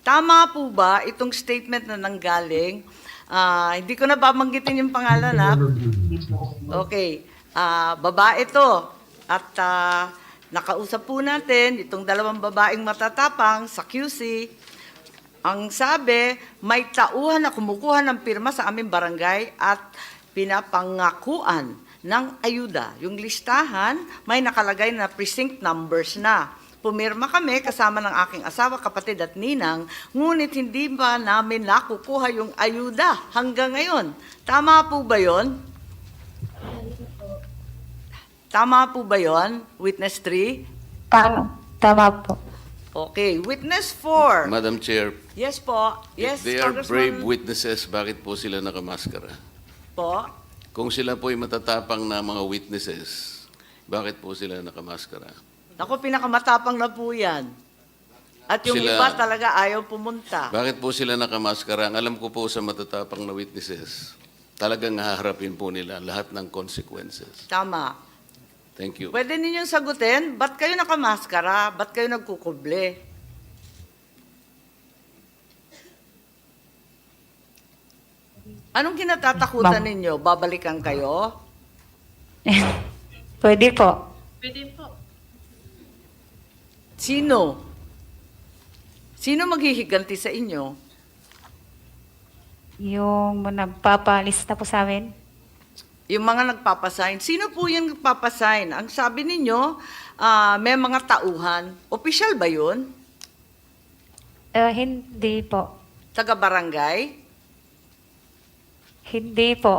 Tama po ba itong statement na nanggaling? Hindi ko na babanggitin yung pangalan na. Okay. Babae to. At nakausap po natin itong dalawang babaeng matatapang sa QC. Ang sabi, may tauhan na kumukuha ng pirma sa aming barangay at pinapangakuan ng ayuda. Yung listahan, may nakalagay na precinct numbers na. Pumirma kami kasama ng aking asawa, kapatid at ninang, ngunit hindi ba namin nakukuha yung ayuda hanggang ngayon. Tama po ba yon? Tama po ba yon, Witness 3? Tama po. Okay, Witness 4. Madam Chair, Yes po. Yes, if they are brave Congressman witnesses, bakit po sila nakamaskara? po. Kung sila po ay matatapang na mga witnesses, bakit po sila nakamaskara? Ako, pinakamatapang na po yan. At yung Sila- iba talaga ayaw pumunta. Bakit po sila nakamaskara? Ang alam ko po sa matatapang na witnesses, talagang haharapin po nila lahat ng consequences. Tama. Thank you. Pwede ninyong sagutin, ba't kayo nakamaskara? Ba't kayo nagkukuble? Anong kinatatakutan Ma'am. ninyo? Babalikan kayo? Pwede po. Pwede po. Sino? Sino maghihiganti sa inyo? Yung nagpapalista po sa amin. Yung mga nagpapasign. Sino po yung nagpapasign? Ang sabi ninyo, may mga tauhan. Opisyal ba yun? Hindi po. Taga-barangay? Hindi po.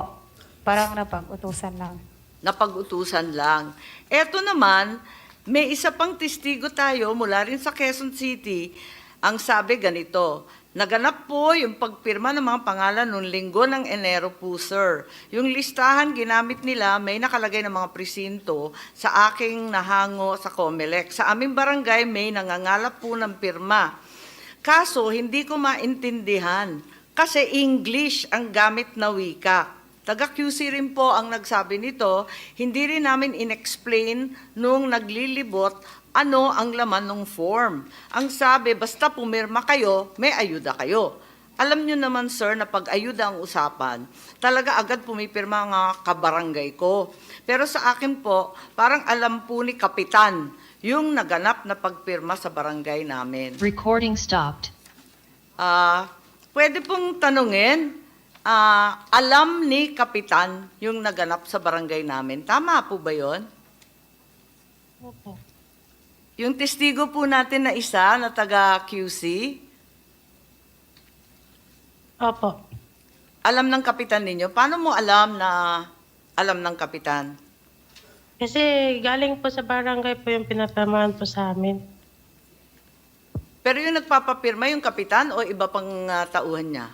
Parang napag-utusan lang. Napag-utusan lang. Eto naman, may isa pang testigo tayo mula rin sa Quezon City. Ang sabi ganito, naganap po yung pagpirma ng mga pangalan noong linggo ng Enero po, sir. Yung listahan ginamit nila, may nakalagay ng mga presinto sa aking nahango sa COMELEC. Sa aming barangay, may nangangalap po ng pirma. Kaso, hindi ko maintindihan kasi English ang gamit na wika. Taga-QC rin po ang nagsabi nito, hindi rin namin inexplain nung naglilibot ano ang laman ng form. Ang sabi, basta pumirma kayo, may ayuda kayo. Alam nyo naman, sir, na pag ayuda ang usapan, talaga agad pumipirma nga kabarangay ko. Pero sa akin po, parang alam po ni Kapitan yung naganap na pagpirma sa barangay namin. Recording stopped. Pwede pong tanungin, alam ni Kapitan yung naganap sa barangay namin. Tama po ba yon? Opo. Yung testigo po natin na isa na taga-QC, Opo. alam ng Kapitan ninyo. Paano mo alam na alam ng Kapitan? Kasi galing po sa barangay po yung pinapirmahan po sa amin. Pero yung nagpapapirma yung Kapitan o iba pang tauhan niya?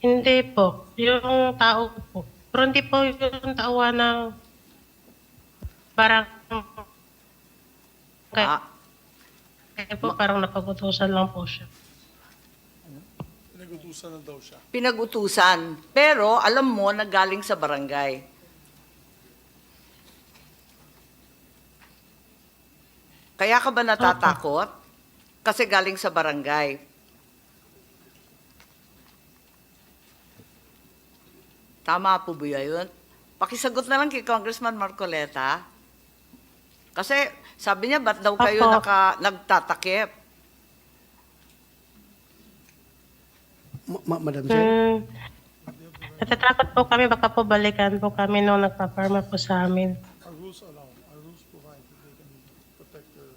Hindi po. Yung tao po. Pero hindi po yung tauhan ng barangay. Ah, Kaya po parang napag-utusan lang po siya. Pinag-utusan na daw siya. pinag-utusan. Pero alam mo na galing sa barangay. Kaya ka ba natatakot? Kasi galing sa barangay. Tama po ba yun? Pakisagot na lang kay Congressman Marcoleta. Kasi sabi niya, ba't daw kayo Opo. nagtatakip? Madam Chair, Natatakot po kami, baka po balikan po kami nung nagpaparma po sa amin. our rules allow, our rules provide that they can protect their...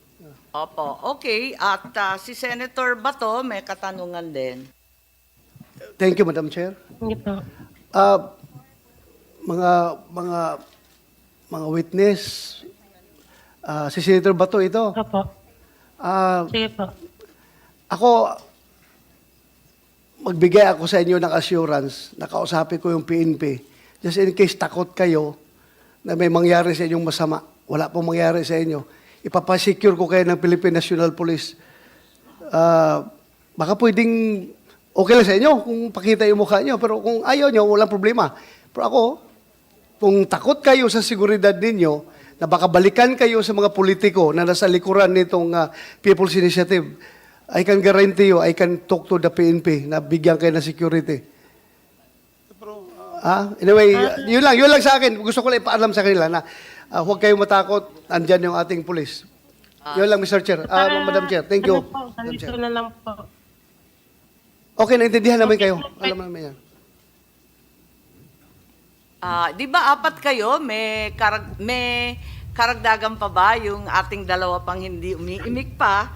Opo, okay. At si Senator Bato may katanungan din. Thank you, Madam Chair. Hindi po. Mga witness, si Senator Bato ito. Opo. Ah, Sige po. ako, magbigay ako sa inyo ng assurance, nakausapin ko yung PNP. Just in case takot kayo na may mangyari sa inyong masama. Wala pong mangyari sa inyo. Ipapasecure ko kayo ng Philippine National Police. Baka pwedeng okay lang sa inyo kung pakita yung mukha nyo. Pero kung ayaw nyo, walang problema. Pero ako, kung takot kayo sa seguridad ninyo, na baka balikan kayo sa mga politiko na nasa likuran nitong People's Initiative, I can guarantee you, I can talk to the PNP na bigyan kayo ng security. Anyway, yun lang sa akin. Gusto ko lang ipaalam sa kanila na huwag kayong matakot, andyan yung ating pulis. Yun lang, Mr. Chair. Madam Chair, thank you. Ano po, Madam ganito Chair. na lang po. Okay, naintindihan namin kayo. Alam namin yan. Di ba apat kayo, may karagdagan pa ba yung ating dalawa pang hindi umiimik pa?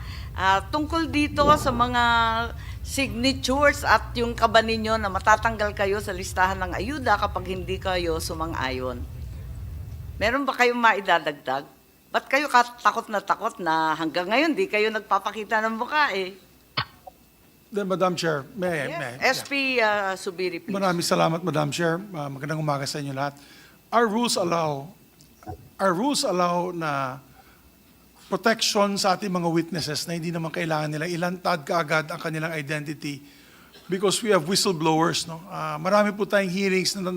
Tungkol dito sa mga signatures at yung kaba ninyo na matatanggal kayo sa listahan ng ayuda kapag hindi kayo sumang-ayon. Meron ba kayong maidadagdag? Ba't kayo takot na hanggang ngayon di kayo nagpapakita ng mukha eh? Then, Madam Chair, may I? SP Subiri, please. Maraming salamat, Madam Chair. Magandang umaga sa inyo lahat. Our rules allow na protection sa ating mga witnesses na hindi naman kailangan nila ilantad kaagad ang kanilang identity because we have whistleblowers. No? Marami po tayong hearings na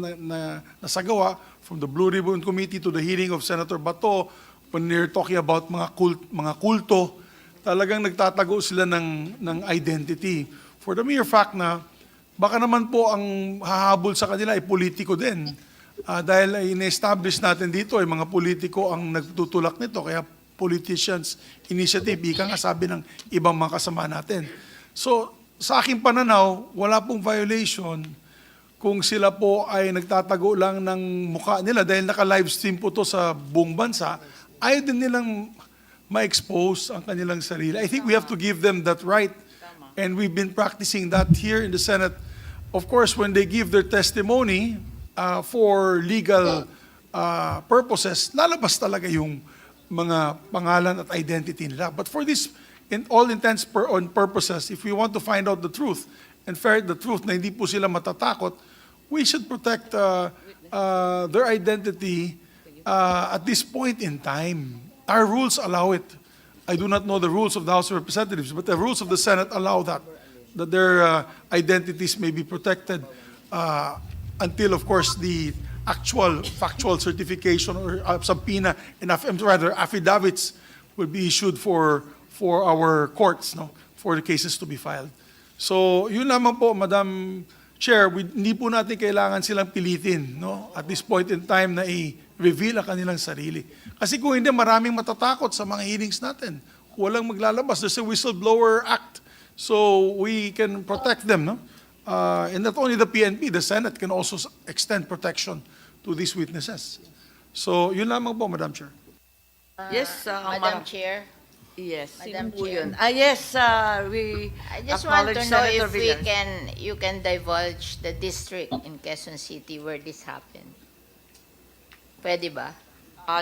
nasagawa from the Blue Ribbon Committee to the hearing of Senator Bato when they're talking about mga kulto. Talagang nagtatago sila ng identity. For the mere fact na baka naman po ang hahabol sa kanila ay politiko din. Dahil ay in-establish natin dito ay mga politiko ang nagtutulak nito. Kaya politicians initiative, ika nga sabi ng ibang mga kasama natin. So, sa aking pananaw, wala pong violation kung sila po ay nagtatago lang ng mukha nila dahil naka-livestream po to sa buong bansa, ayaw din nilang ma-expose ang kanilang sarili. I think we have to give them that right. And we've been practicing that here in the Senate. Of course, when they give their testimony for legal purposes, lalabas talaga yung mga pangalan at identity nila. But for this, in all intents and purposes, if we want to find out the truth and ferret the truth na hindi po sila matatakot, we should protect their identity at this point in time. Our rules allow it. I do not know the rules of the House of Representatives, but the rules of the Senate allow that their identities may be protected until, of course, the actual factual certification or subpoena and rather affidavits will be issued for our courts, no, for the cases to be filed. So, yun lamang po, Madam Chair, hindi po natin kailangan silang pilitin, no, at this point in time na i-reveal ang kanilang sarili. Kasi kung hindi, maraming matatakot sa mga hearings natin. Walang maglalabas. There's a whistleblower act. So, we can protect them, no? And not only the PNP, the Senate can also extend protection to these witnesses. So, yun lamang po, Madam Chair. Yes, Madam Chair, Yes, sino Madam po Chair. yun? Yes, we I just want acknowledge to know Senator if Villar. you can divulge the district in Quezon City where this happened. Pwede ba?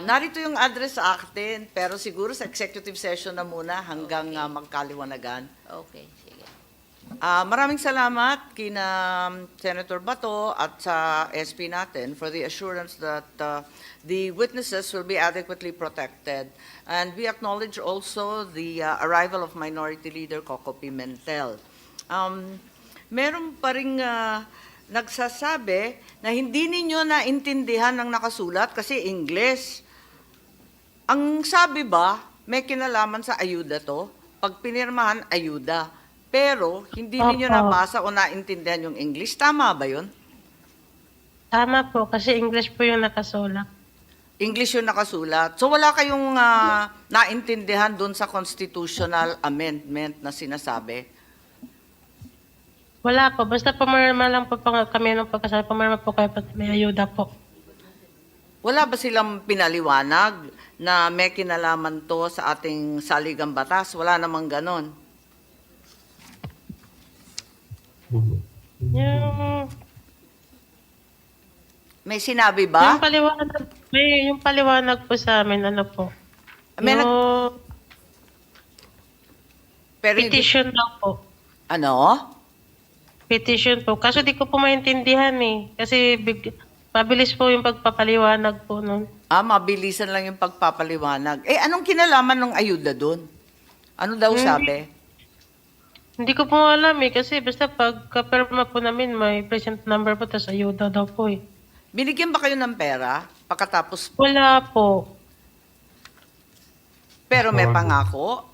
Narito yung address sa akin, pero siguro sa executive session na muna hanggang magkaliwanagan. Okay, sige. Maraming salamat kina Senator Bato at sa SP natin for the assurance that the witnesses will be adequately protected. And we acknowledge also the arrival of Minority Leader Coco Pimentel. Meron pa ring nagsasabi na hindi ninyo naintindihan ng nakasulat kasi English. Ang sabi ba, may kinalaman sa ayuda to? Pag pinirmahan, ayuda. Pero hindi ninyo Opo. nabasa o naintindihan yung English. Tama ba yun? Tama po, kasi English po yung nakasulat. English yung nakasulat. So wala kayong naintindihan doon sa constitutional amendment na sinasabi? Wala po, basta pumirma lang po kami nung pagkasabi, pumirma po kayo pag may ayuda po. Wala ba silang pinaliwanag na may kinalaman to sa ating saligang batas? Wala namang ganon. May sinabi ba? Yung paliwanag po sa amin, ano po? May Yung Pero hindi- petition daw po. Ano? Petition po. Kaso di ko po maintindihan eh. Kasi mabilis po yung pagpapaliwanag po nun. Mabilisan lang yung pagpapaliwanag. Anong kinalaman ng ayuda doon? Ano daw sabi? Hindi ko po alam eh. Kasi basta pagka-perma po namin, may present number po, tapos ayuda daw po eh. Binigyan ba kayo ng pera pagkatapos? Wala po. Pero may pangako?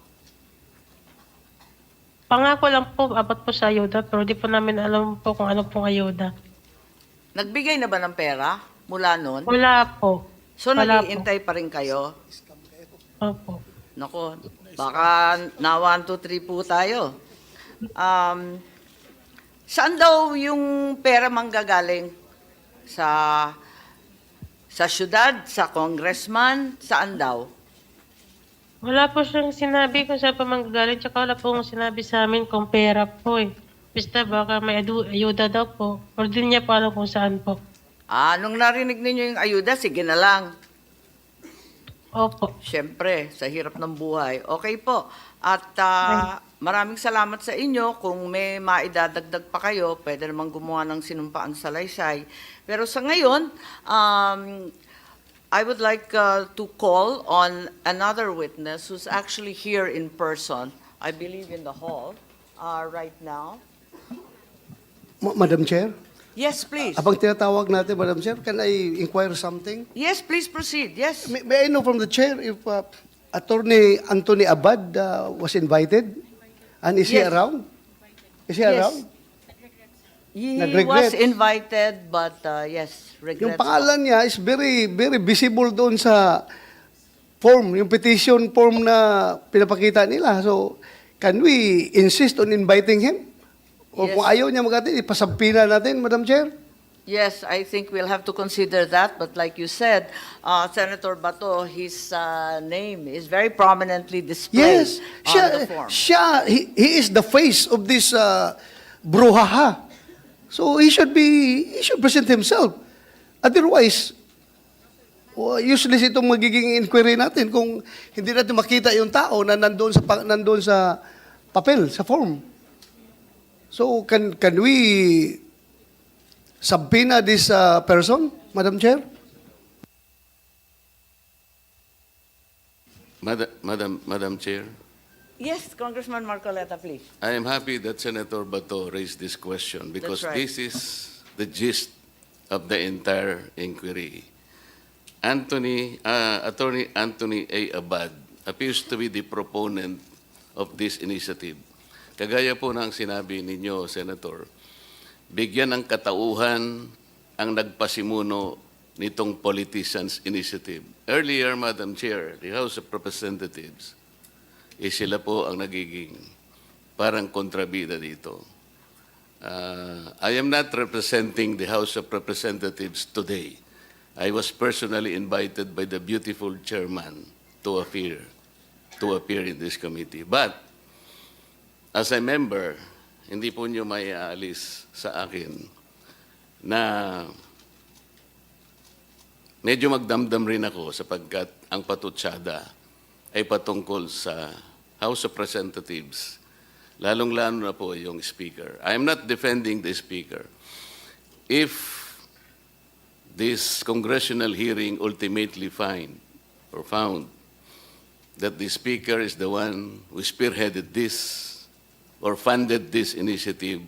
Pangako lang po, abot po sa ayuda, pero di po namin alam po kung ano pong ayuda. Nagbigay na ba ng pera mula noon? Wala po. So, Wala nag-iintay pa rin kayo? Opo. Nako, baka na 1, 2, 3 po tayo. Saan daw yung pera manggagaling? Sa syudad, sa congressman, saan daw? Wala po siyang sinabi kung saan pa manggagaling, tsaka wala po sinabi sa amin kung pera po eh. Basta baka may ayuda daw po. Or din niya po alam kung saan po. Nung narinig ninyo yung ayuda, sige na lang. Opo. Siyempre, sa hirap ng buhay. Okay po. At maraming salamat sa inyo. Kung may maidadagdag pa kayo, pwede namang gumawa ng sinumpaan salaysay. Pero sa ngayon, I would like to call on another witness who's actually here in person. I believe in the hall right now. Madam Chair, Yes, please. abang tinatawag natin, Madam Chair, can I inquire something? Yes, please proceed. Yes. May I know from the chair if Attorney Anthony Abad was invited? And is he Yes. around? Is he Yes. around? He Nag-regret. was invited, but yes, regrets. Yung pangalan niya is very, very visible doon sa form, yung petition form na pinapakita nila. So, can we insist on inviting him? O Yes. kung ayaw niya mag-attend, ipasampina natin, Madam Chair? Yes, I think we'll have to consider that. But like you said, Senator Bato, his name is very prominently displayed Yes. on the form. He is the face of this brouhaha. So he should present himself. Otherwise, useless itong magiging inquiry natin kung hindi natin makita yung tao na nandoon sa papel, sa form. So can we subpoena this person, Madam Chair? Madam Chair, Yes, Congressman Marcoleta, please. I am happy that Senator Bato raised this question because That's right. this is the gist of the entire inquiry. Attorney Anthony A. Abad appears to be the proponent of this initiative. Kagaya po ng sinabi ninyo, Senator, bigyan ng katauhan ang nagpasimuno nitong Politicians Initiative. Earlier, Madam Chair, the House of Representatives, sila po ang nagiging parang kontrabida dito. I am not representing the House of Representatives today. I was personally invited by the beautiful chairman to appear in this committee. But, as a member, hindi po nyo may aalis sa akin na medyo magdamdam rin ako sapagkat ang patutsada ay patungkol sa House of Representatives, lalong-lalo na po yung Speaker. I am not defending the Speaker. If this congressional hearing ultimately found that the Speaker is the one who spearheaded this or funded this initiative,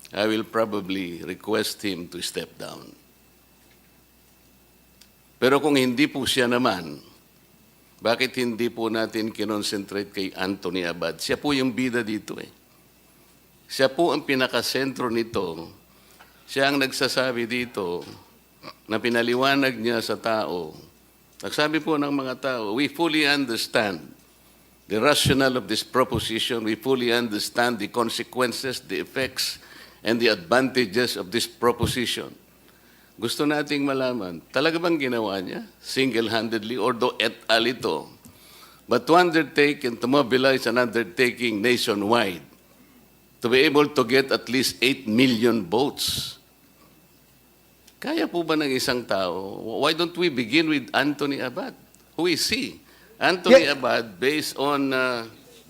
I will probably request him to step down. Pero kung hindi po siya naman, bakit hindi po natin kinonsentrate kay Anthony Abad? Siya po yung bida dito eh. Siya po ang pinakasentro nito. Siya ang nagsasabi dito na pinaliwanag niya sa tao. Nagsabi po ng mga tao, we fully understand the rationale of this proposition. We fully understand the consequences, the effects, and the advantages of this proposition. Gusto nating malaman, talaga bang ginawa niya single-handedly, although et al. Ito, but to undertake and to mobilize an undertaking nationwide to be able to get at least 8 million votes. Kaya po ba ng isang tao? Why don't we begin with Anthony Abad? Who is he? Anthony Abad, based on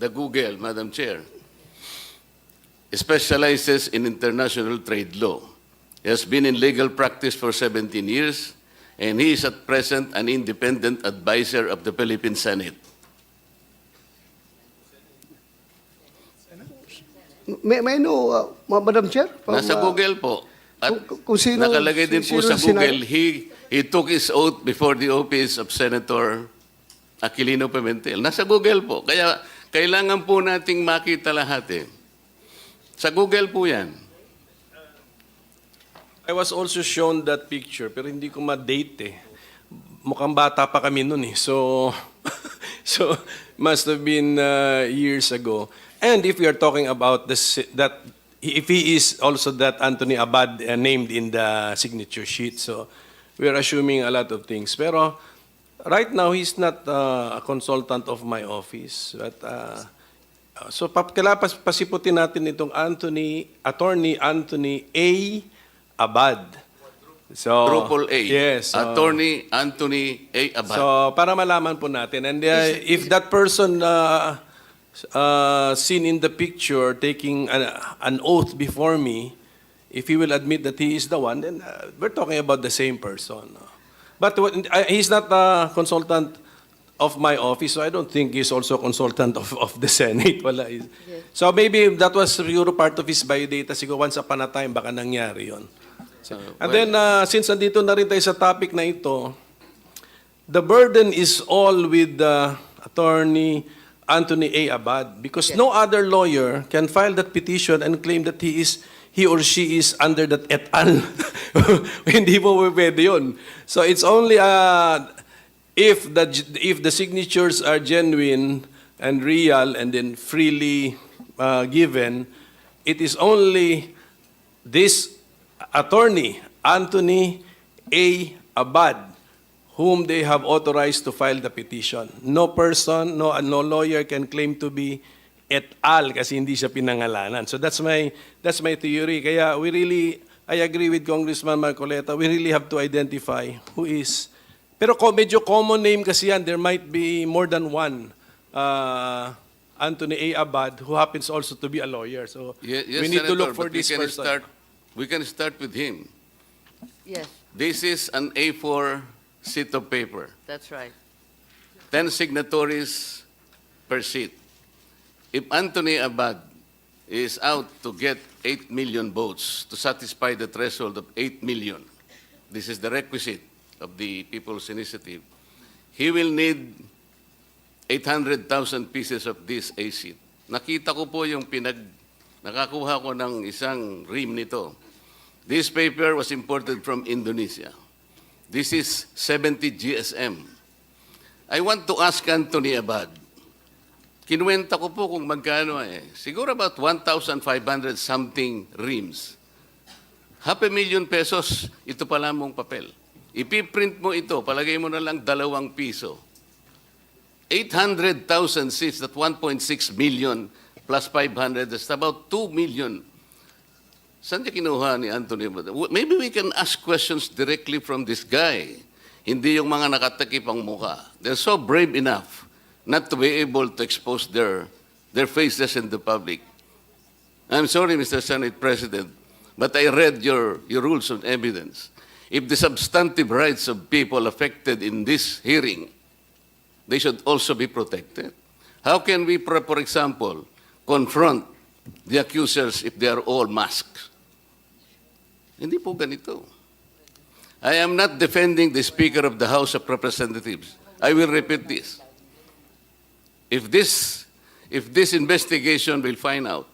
the Google, Madam Chair, specializes in international trade law. He has been in legal practice for 17 years, and he is at present an independent advisor of the Philippine Senate. May I know, Madam Chair? From, Nasa Google po. At kung sino- nakalagay din po sino sa sinabi? Google, he took his oath before the office of Senator Aquilino Pimentel. Nasa Google po. Kaya Kailangan po nating makita lahat eh. Sa Google po yan. I was also shown that picture, pero hindi ko ma-date eh. Mukhang bata pa kami nun eh. So, so must have been years ago. And if we are talking about that, if he is also that Anthony Abad named in the signature sheet, so we are assuming a lot of things. Pero right now, he's not a consultant of my office. But, so kailangan pasiputin natin itong Attorney Anthony A. Abad. So, Triple A. Yes. Attorney Anthony A. Abad. So, para malaman po natin. And if that person seen in the picture taking an oath before me, if he will admit that he is the one, then we're talking about the same person. But he's not a consultant of my office, so I don't think he's also a consultant of the Senate. Wala. So maybe that was siguro part of his biodata. Siguro once upon a time, baka nangyari yun. And then, since nandito na rin tayo sa topic na ito, the burden is all with Attorney Anthony A. Abad because no other lawyer can file that petition and claim that he or she is under that et al. Hindi po pwede yun. So it's only if the signatures are genuine and real and then freely given, it is only this Attorney Anthony A. Abad whom they have authorized to file the petition. No person, no lawyer can claim to be et al. Kasi hindi siya pinangalanan. So that's my theory. Kaya I agree with Congressman Marcoleta. We really have to identify who is. Pero medyo common name kasi yan. There might be more than one Anthony A. Abad who happens also to be a lawyer. So Yes, we need to Senator, look for but this person. We can start with him. Yes, This is an A4 sheet of paper. that's right. 10 signatories per sheet. If Anthony Abad is out to get 8 million votes to satisfy the threshold of 8 million, this is the requisite of the People's Initiative, he will need 800,000 pieces of this A sheet. Nakita ko po yung nakakuha ko ng isang ream nito. This paper was imported from Indonesia. This is 70 GSM. I want to ask Anthony Abad, kinuwenta ko po kung magkano siguro about 1,500 something reams. $500,000 pesos, ito pala mong papel. Ipiprint mo ito, palagay mo na lang ₱2. 800,000 seats, that 1.6 million plus 500, that's about 2 million. Saan niya kinuha ni Anthony? Maybe we can ask questions directly from this guy. Hindi yung mga nakatakip ang mukha. They're so brave enough not to be able to expose their faces in the public. I'm sorry, Mr. Senate President, but I read your rules of evidence. If the substantive rights of people affected in this hearing, they should also be protected. How can we, for example, confront the accusers if they are all masked? Hindi po ganito. I am not defending the Speaker of the House of Representatives. I will repeat this. If this investigation will find out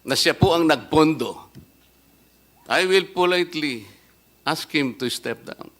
na siya po ang nagpondo, I will politely ask him to step down.